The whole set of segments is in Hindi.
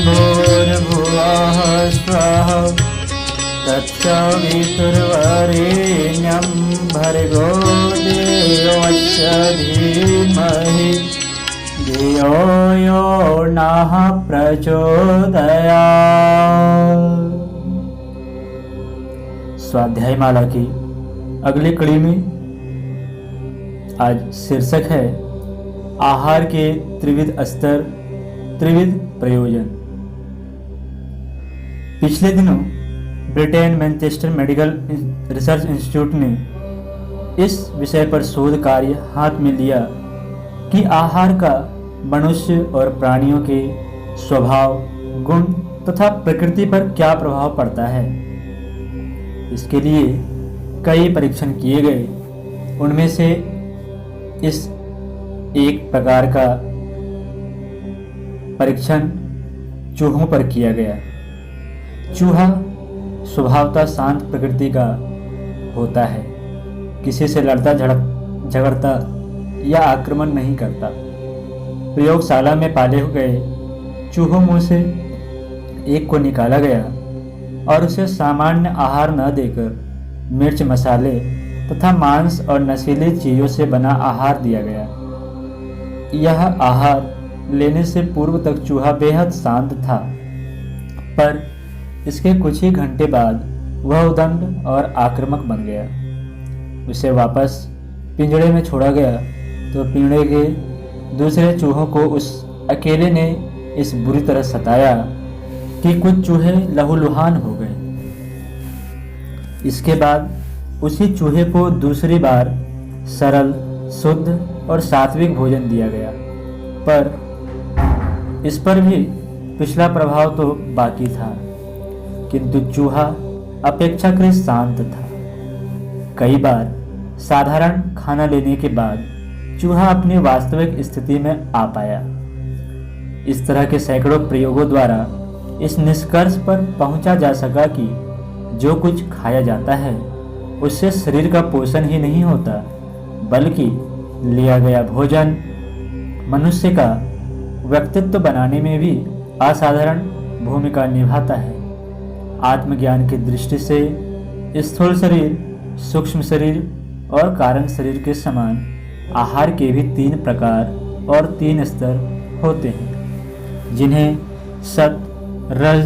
भूर्भुवः स्वः तत्सवितुर्वरेण्यं भर्गो देवस्य धीमहि धियो यो नः प्रचोदयात्। स्वाध्याय माला की अगली कड़ी में आज शीर्षक है आहार के त्रिविध स्तर, त्रिविध प्रयोजन। पिछले दिनों Britain Manchester medical research institute ने इस विषय पर शोध कार्य हाथ में लिया कि आहार का मनुष्य और प्राणियों के स्वभाव, गुण तथा प्रकृति पर क्या प्रभाव पड़ता है। इसके लिए कई परीक्षण किए गए। उनमें से इस एक प्रकार का परीक्षण चूहों पर किया गया। चूहा स्वभावतः शांत प्रकृति का होता है, किसी से लड़ता झगड़ता या आक्रमण नहीं करता। प्रयोगशाला में पाले गए चूहों में से एक को निकाला गया और उसे सामान्य आहार न देकर मिर्च, मसाले तथा मांस और नशीली चीज़ों से बना आहार दिया गया। यह आहार लेने से पूर्व तक चूहा बेहद शांत था, पर इसके कुछ ही घंटे बाद वह उद्दंड और आक्रामक बन गया। उसे वापस पिंजड़े में छोड़ा गया तो पिंजड़े के दूसरे चूहों को उस अकेले ने इस बुरी तरह सताया कि कुछ चूहे लहूलुहान हो गए। इसके बाद उसी चूहे को दूसरी बार सरल, शुद्ध और सात्विक भोजन दिया गया, पर इस पर भी पिछला प्रभाव तो बाकी था, किंतु चूहा अपेक्षाकृत शांत था। कई बार साधारण खाना लेने के बाद चूहा अपनी वास्तविक स्थिति में आ पाया। इस तरह के सैकड़ों प्रयोगों द्वारा इस निष्कर्ष पर पहुंचा जा सका कि जो कुछ खाया जाता है उससे शरीर का पोषण ही नहीं होता, बल्कि लिया गया भोजन मनुष्य का व्यक्तित्व बनाने में भी असाधारण भूमिका निभाता है। आत्मज्ञान की दृष्टि से स्थूल शरीर, सूक्ष्म शरीर और कारण शरीर के समान आहार के भी 3 प्रकार और 3 स्तर होते हैं, जिन्हें सत, रज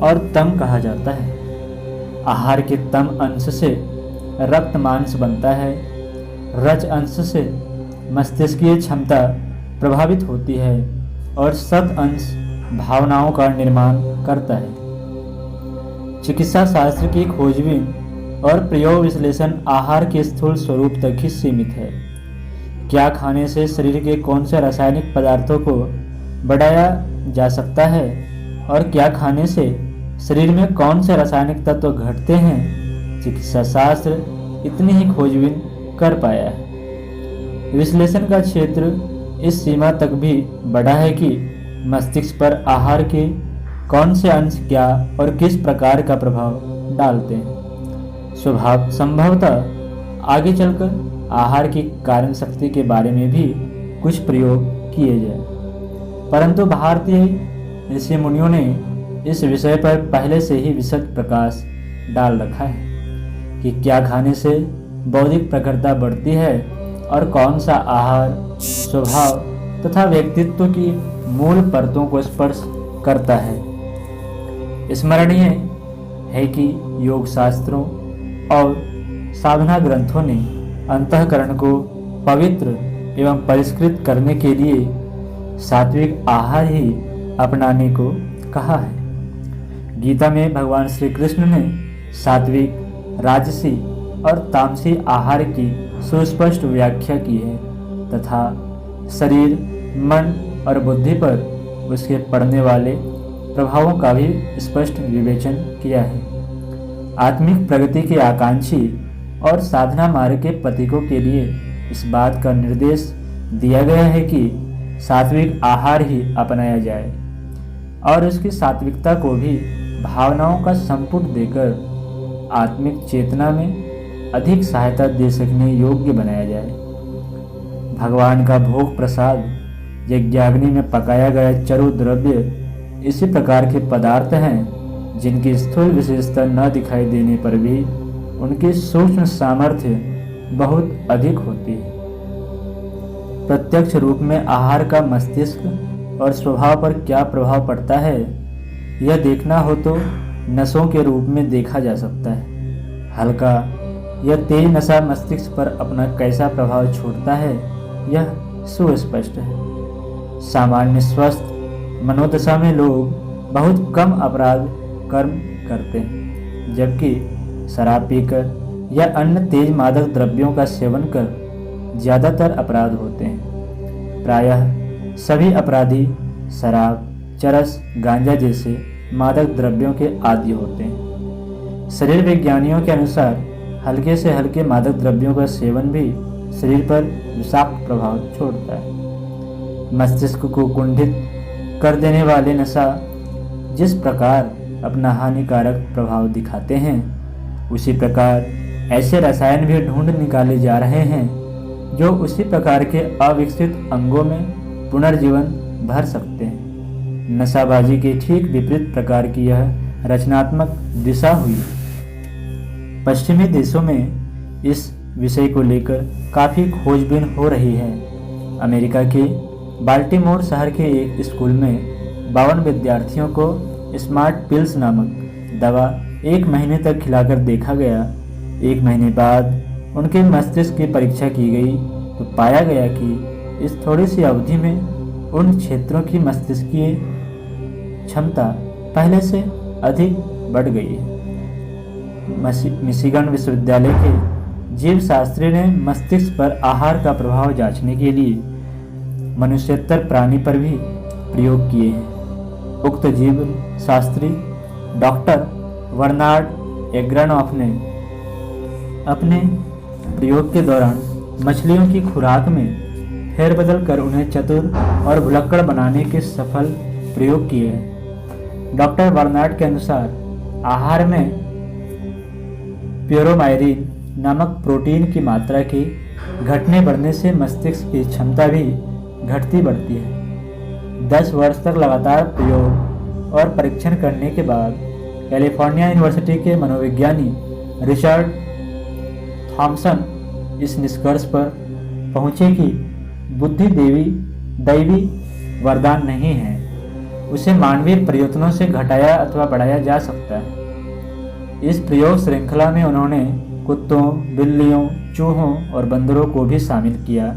और तम कहा जाता है। आहार के तम अंश से रक्त मांस बनता है, रज अंश से मस्तिष्कीय क्षमता प्रभावित होती है और सत अंश भावनाओं का निर्माण करता है। चिकित्सा शास्त्र की खोजबीन और प्रयोग विश्लेषण आहार के स्थूल स्वरूप तक ही सीमित है। क्या खाने से शरीर के कौन से रासायनिक पदार्थों को बढ़ाया जा सकता है और क्या खाने से शरीर में कौन से रासायनिक तत्व घटते हैं, चिकित्सा शास्त्र इतनी ही खोजबीन कर पाया है। विश्लेषण का क्षेत्र इस सीमा तक भी बढ़ा है कि मस्तिष्क पर आहार के कौन से अंश क्या और किस प्रकार का प्रभाव डालते हैं। संभवतः आगे चलकर आहार की कारण शक्ति के बारे में भी कुछ प्रयोग किए जाए, परंतु भारतीय ऋषि मुनियों ने इस विषय पर पहले से ही विशद प्रकाश डाल रखा है कि क्या खाने से बौद्धिक प्रखरता बढ़ती है और कौन सा आहार स्वभाव तथा व्यक्तित्व की मूल परतों को स्पर्श करता है। स्मरणीय है कि योग शास्त्रों और साधना ग्रंथों ने अंतःकरण को पवित्र एवं परिष्कृत करने के लिए सात्विक आहार ही अपनाने को कहा है। गीता में भगवान श्री कृष्ण ने सात्विक, राजसी और तामसी आहार की सुस्पष्ट व्याख्या की है तथा शरीर, मन और बुद्धि पर उसके पड़ने वाले प्रभावों का भी स्पष्ट विवेचन किया है। आत्मिक प्रगति के आकांक्षी और साधना मार्ग के प्रतीकों के लिए इस बात का निर्देश दिया गया है कि सात्विक आहार ही अपनाया जाए और उसकी सात्विकता को भी भावनाओं का संपुट देकर आत्मिक चेतना में अधिक सहायता दे सकने योग्य बनाया जाए। भगवान का भोग प्रसाद यज्ञाग्नि में पकाया गया चरु द्रव्य इसी प्रकार के पदार्थ हैं जिनकी स्थूल विशेषता न दिखाई देने पर भी उनकी सूक्ष्म सामर्थ्य बहुत अधिक होती है। प्रत्यक्ष रूप में आहार का मस्तिष्क और स्वभाव पर क्या प्रभाव पड़ता है यह देखना हो तो नसों के रूप में देखा जा सकता है। हल्का या तेज नशा मस्तिष्क पर अपना कैसा प्रभाव छोड़ता है यह सुस्पष्ट है। सामान्य स्वस्थ मनोदशा में लोग बहुत कम अपराध कर्म करते हैं, जबकि शराब पीकर या अन्य तेज मादक द्रव्यों का सेवन कर ज़्यादातर अपराध होते हैं। प्रायः सभी अपराधी शराब, चरस, गांजा जैसे मादक द्रव्यों के आदी होते हैं। शरीर विज्ञानियों के अनुसार हल्के से हल्के मादक द्रव्यों का सेवन भी शरीर पर विषाक्त प्रभाव छोड़ता है। मस्तिष्क को कुंठित कर देने वाले नशा जिस प्रकार अपना हानिकारक प्रभाव दिखाते हैं, उसी प्रकार ऐसे रसायन भी ढूंढ निकाले जा रहे हैं जो उसी प्रकार के अविकसित अंगों में पुनर्जीवन भर सकते हैं। नशाबाजी के ठीक विपरीत प्रकार की यह रचनात्मक दिशा हुई। पश्चिमी देशों में इस विषय को लेकर काफ़ी खोजबीन हो रही है। अमेरिका के बाल्टीमोर शहर के एक स्कूल में 52 विद्यार्थियों को स्मार्ट पिल्स नामक दवा 1 महीने तक खिलाकर देखा गया। 1 महीने बाद उनके मस्तिष्क की परीक्षा की गई तो पाया गया कि इस थोड़ी सी अवधि में उन क्षेत्रों की मस्तिष्कीय क्षमता पहले से अधिक बढ़ गई है। मिशिगन विश्वविद्यालय के जीव शास्त्री ने मस्तिष्क पर आहार का प्रभाव जांचने के लिए मनुष्येतर प्राणी पर भी प्रयोग किए हैं। उक्त जीव शास्त्री डॉक्टर बर्नार्ड एग्रानॉफ ने अपने प्रयोग के दौरान मछलियों की खुराक में फेरबदल कर उन्हें चतुर और भुलक्कड़ बनाने के सफल प्रयोग किए हैं। डॉक्टर बर्नार्ड के अनुसार आहार में प्यूरोमाइरिन नामक प्रोटीन की मात्रा के घटने बढ़ने से मस्तिष्क की क्षमता भी घटती बढ़ती है। 10 वर्ष तक लगातार प्रयोग और परीक्षण करने के बाद कैलिफोर्निया यूनिवर्सिटी के मनोविज्ञानी रिचर्ड थॉमसन इस निष्कर्ष पर पहुंचे कि बुद्धि दैवी वरदान नहीं है, उसे मानवीय प्रयत्नों से घटाया अथवा बढ़ाया जा सकता है। इस प्रयोग श्रृंखला में उन्होंने कुत्तों, बिल्लियों, चूहों और बंदरों को भी शामिल किया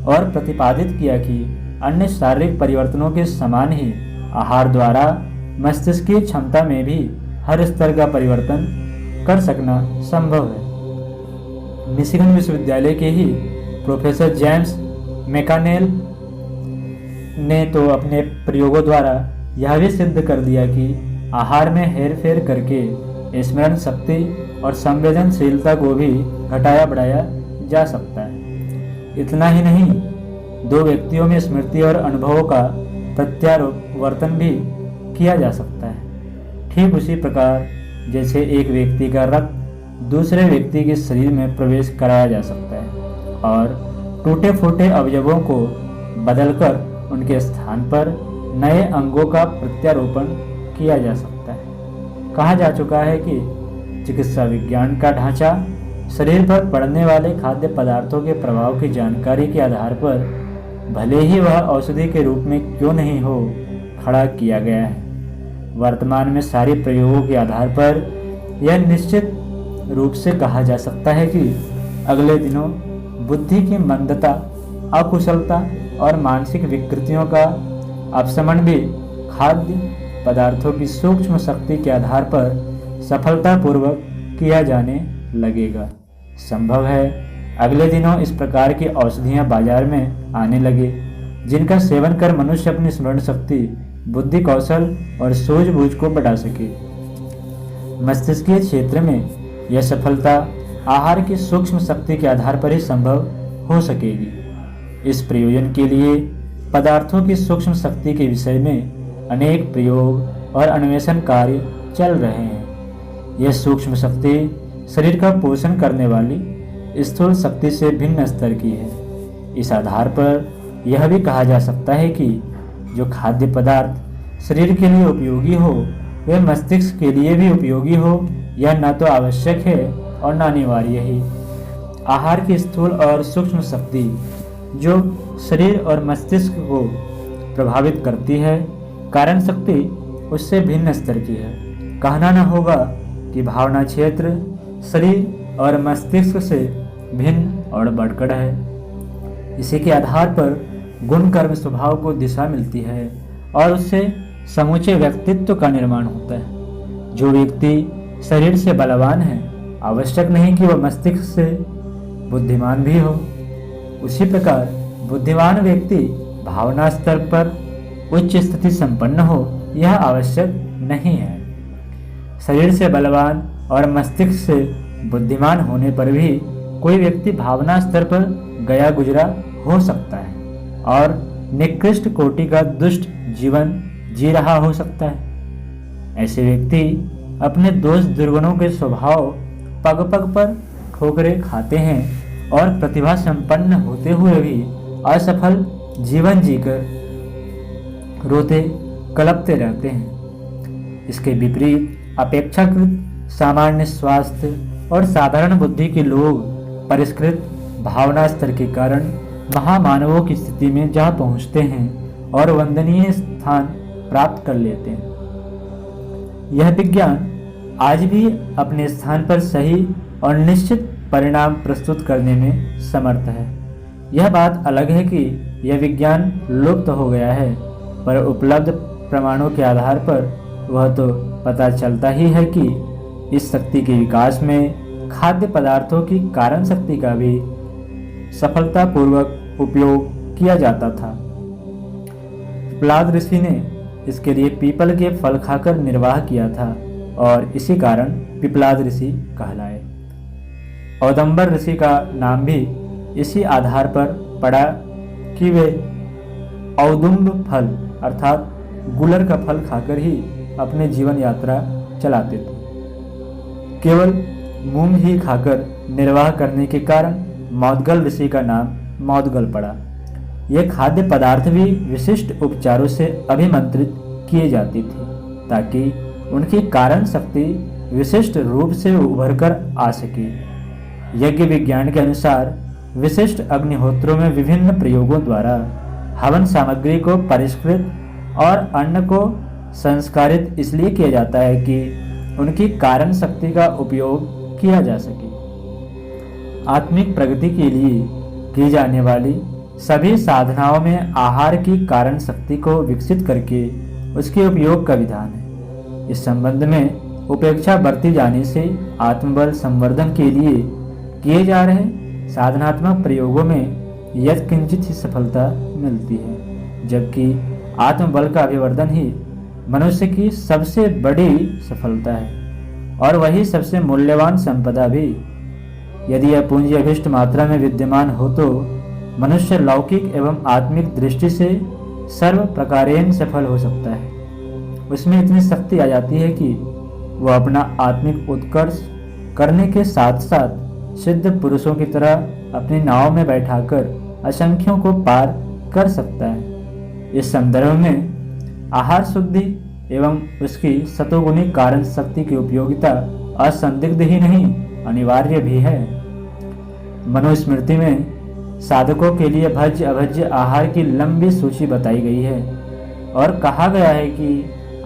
और प्रतिपादित किया कि अन्य शारीरिक परिवर्तनों के समान ही आहार द्वारा मस्तिष्कीय क्षमता में भी हर स्तर का परिवर्तन कर सकना संभव है। मिशिगन विश्वविद्यालय के ही प्रोफेसर जेम्स मैकानेल ने तो अपने प्रयोगों द्वारा यह भी सिद्ध कर दिया कि आहार में हेरफेर करके स्मरण शक्ति और संवेदनशीलता को भी घटाया बढ़ाया जा सकता है। इतना ही नहीं, 2 व्यक्तियों में स्मृति और अनुभवों का प्रत्यावर्तन भी किया जा सकता है। ठीक उसी प्रकार जैसे एक व्यक्ति का रक्त दूसरे व्यक्ति के शरीर में प्रवेश कराया जा सकता है और टूटे फूटे अवयवों को बदलकर उनके स्थान पर नए अंगों का प्रत्यारोपण किया जा सकता है। कहा जा चुका है कि चिकित्सा विज्ञान का ढांचा शरीर पर पड़ने वाले खाद्य पदार्थों के प्रभाव की जानकारी के आधार पर भले ही वह औषधि के रूप में क्यों नहीं हो, खड़ा किया गया है। वर्तमान में सारे प्रयोगों के आधार पर यह निश्चित रूप से कहा जा सकता है कि अगले दिनों बुद्धि की मंदता, अकुशलता और मानसिक विकृतियों का अपशमन भी खाद्य पदार्थों की सूक्ष्म शक्ति के आधार पर सफलतापूर्वक किया जाने लगेगा। संभव है अगले दिनों इस प्रकार की औषधियां बाजार में आने लगे जिनका सेवन कर मनुष्य अपनी स्मरण शक्ति, बुद्धि कौशल और सूझबूझ को बढ़ा सके। मस्तिष्कीय क्षेत्र में यह सफलता आहार की सूक्ष्म शक्ति के आधार पर ही संभव हो सकेगी। इस प्रयोजन के लिए पदार्थों की सूक्ष्म शक्ति के विषय में अनेक प्रयोग और अन्वेषण कार्य चल रहे हैं। यह सूक्ष्म शक्ति शरीर का पोषण करने वाली स्थूल शक्ति से भिन्न स्तर की है। इस आधार पर यह भी कहा जा सकता है कि जो खाद्य पदार्थ शरीर के लिए उपयोगी हो वे मस्तिष्क के लिए भी उपयोगी हो, यह न तो आवश्यक है और न अनिवार्य ही। आहार की स्थूल और सूक्ष्म शक्ति जो शरीर और मस्तिष्क को प्रभावित करती है, कारण शक्ति उससे भिन्न स्तर की है। कहना न होगा कि भावना क्षेत्र शरीर और मस्तिष्क से भिन्न और बढ़कर है। इसी के आधार पर गुण कर्म स्वभाव को दिशा मिलती है और उससे समूचे व्यक्तित्व का निर्माण होता है। जो व्यक्ति शरीर से बलवान है, आवश्यक नहीं कि वह मस्तिष्क से बुद्धिमान भी हो। उसी प्रकार बुद्धिमान व्यक्ति भावना स्तर पर उच्च स्थिति संपन्न हो, यह आवश्यक नहीं है। शरीर से बलवान और मस्तिष्क से बुद्धिमान होने पर भी कोई व्यक्ति भावना स्तर पर गया गुजरा हो सकता है और निकृष्ट कोटि का दुष्ट जीवन जी रहा हो सकता है। ऐसे व्यक्ति अपने दोष दुर्गुणों के स्वभाव पग पग पर ठोकरें खाते हैं और प्रतिभा संपन्न होते हुए भी असफल जीवन जीकर रोते कलपते रहते हैं। इसके विपरीत अपेक्षाकृत सामान्य स्वास्थ्य और साधारण बुद्धि के लोग परिष्कृत भावना स्तर के कारण महामानवों की स्थिति में जा पहुंचते हैं और वंदनीय स्थान प्राप्त कर लेते हैं। यह विज्ञान आज भी अपने स्थान पर सही और निश्चित परिणाम प्रस्तुत करने में समर्थ है। यह बात अलग है कि यह विज्ञान लुप्त हो गया है, पर उपलब्ध प्रमाणों के आधार पर वह तो पता चलता ही है कि इस शक्ति के विकास में खाद्य पदार्थों की कारण शक्ति का भी सफलतापूर्वक उपयोग किया जाता था। पिप्लाद ऋषि ने इसके लिए पीपल के फल खाकर निर्वाह किया था और इसी कारण पिप्लाद ऋषि कहलाए। औदंबर ऋषि का नाम भी इसी आधार पर पड़ा कि वे औदुंब फल अर्थात गुलर का फल खाकर ही अपने जीवन यात्रा चलाते थे। केवल मूंग ही खाकर निर्वाह करने के कारण मौदगल ऋषि का नाम मौदगल पड़ा। यह खाद्य पदार्थ भी विशिष्ट उपचारों से अभिमंत्रित किए जाती थी ताकि उनकी कारण शक्ति विशिष्ट रूप से उभर कर आ सके। यज्ञ विज्ञान के अनुसार विशिष्ट अग्निहोत्रों में विभिन्न प्रयोगों द्वारा हवन सामग्री को परिष्कृत और अन्न को संस्कारित इसलिए किया जाता है कि उनकी कारण शक्ति का उपयोग किया जा सके। आत्मिक प्रगति के लिए की जाने वाली सभी साधनाओं में आहार की कारण शक्ति को विकसित करके उसके उपयोग का विधान है। इस संबंध में उपेक्षा बरती जाने से आत्मबल संवर्धन के लिए किए जा रहे साधनात्मक प्रयोगों में यत्किंचित ही सफलता मिलती है, जबकि आत्मबल का अभिवर्धन ही मनुष्य की सबसे बड़ी सफलता है और वही सबसे मूल्यवान संपदा भी। यदि यह पूंजी अभिष्ट मात्रा में विद्यमान हो तो मनुष्य लौकिक एवं आत्मिक दृष्टि से सर्व प्रकारेण सफल हो सकता है। उसमें इतनी शक्ति आ जाती है कि वह अपना आत्मिक उत्कर्ष करने के साथ साथ सिद्ध पुरुषों की तरह अपनी नाव में बैठाकर असंख्यों को पार कर सकता है। इस संदर्भ में आहार शुद्धि एवं उसकी सतोगुणी कारण शक्ति की उपयोगिता असंदिग्ध ही नहीं अनिवार्य भी है। मनुस्मृति में साधकों के लिए भज्य अभज्य आहार की लंबी सूची बताई गई है और कहा गया है कि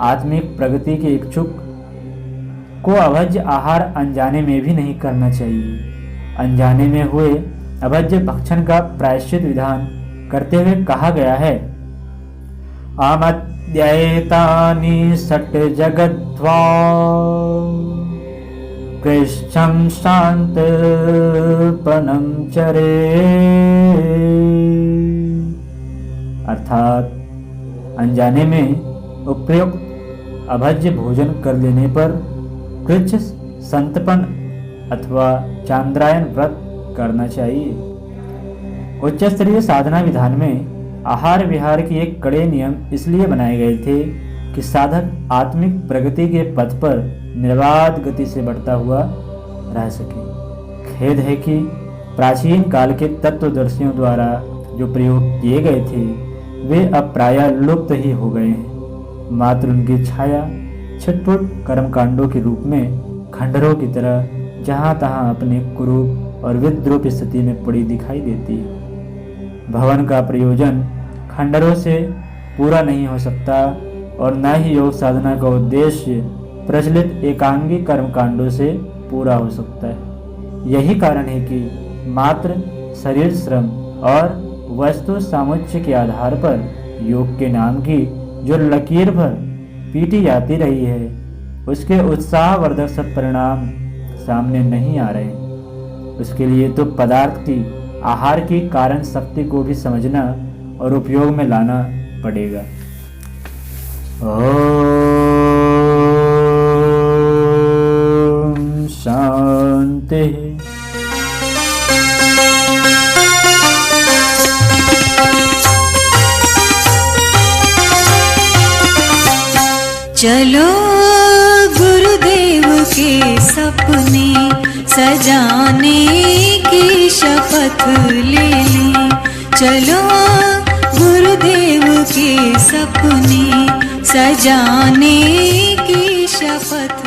आत्मिक प्रगति के इच्छुक को अभज्य आहार अनजाने में भी नहीं करना चाहिए। अनजाने में हुए अभज्य भक्षण का प्रायश्चित विधान करते हुए कहा गया है, आमद्यैतानि षट् जगद्वा कृच्छं शान्तपनं चरे। अर्थात अनजाने में उपयुक्त अभज्य भोजन कर लेने पर कृच्छ संतपन अथवा चांद्रायन व्रत करना चाहिए। उच्च स्तरीय साधना विधान में आहार विहार के एक कड़े नियम इसलिए बनाए गए थे कि साधक आत्मिक प्रगति के पथ पर निर्बाध गति से बढ़ता हुआ रह सके। खेद है कि प्राचीन काल के तत्वदर्शियों द्वारा जो प्रयोग किए गए थे वे अब प्रायः लुप्त ही हो गए हैं। मात्र उनकी छाया छिटपुट कर्मकांडों के रूप में खंडहरों की तरह जहाँ तहाँ अपने कुरूप और विद्रूप स्थिति में पड़ी दिखाई देती है। भवन का प्रयोजन खंडहरों से पूरा नहीं हो सकता और न ही योग साधना का उद्देश्य प्रचलित एकांगी कर्मकांडों से पूरा हो सकता है। यही कारण है कि मात्र शरीर श्रम और वस्तु सामुच्य के आधार पर योग के नाम की जो लकीर भर पीटी जाती रही है उसके उत्साहवर्धक सत्परिणाम सामने नहीं आ रहे। उसके लिए तो पदार्थ की आहार की कारण शक्ति को भी समझना और उपयोग में लाना पड़ेगा। ओम शांति। चलो गुरुदेव के सपने सजाने की शपथ ले लें। चलो गुरुदेव के सपने सजाने की शपथ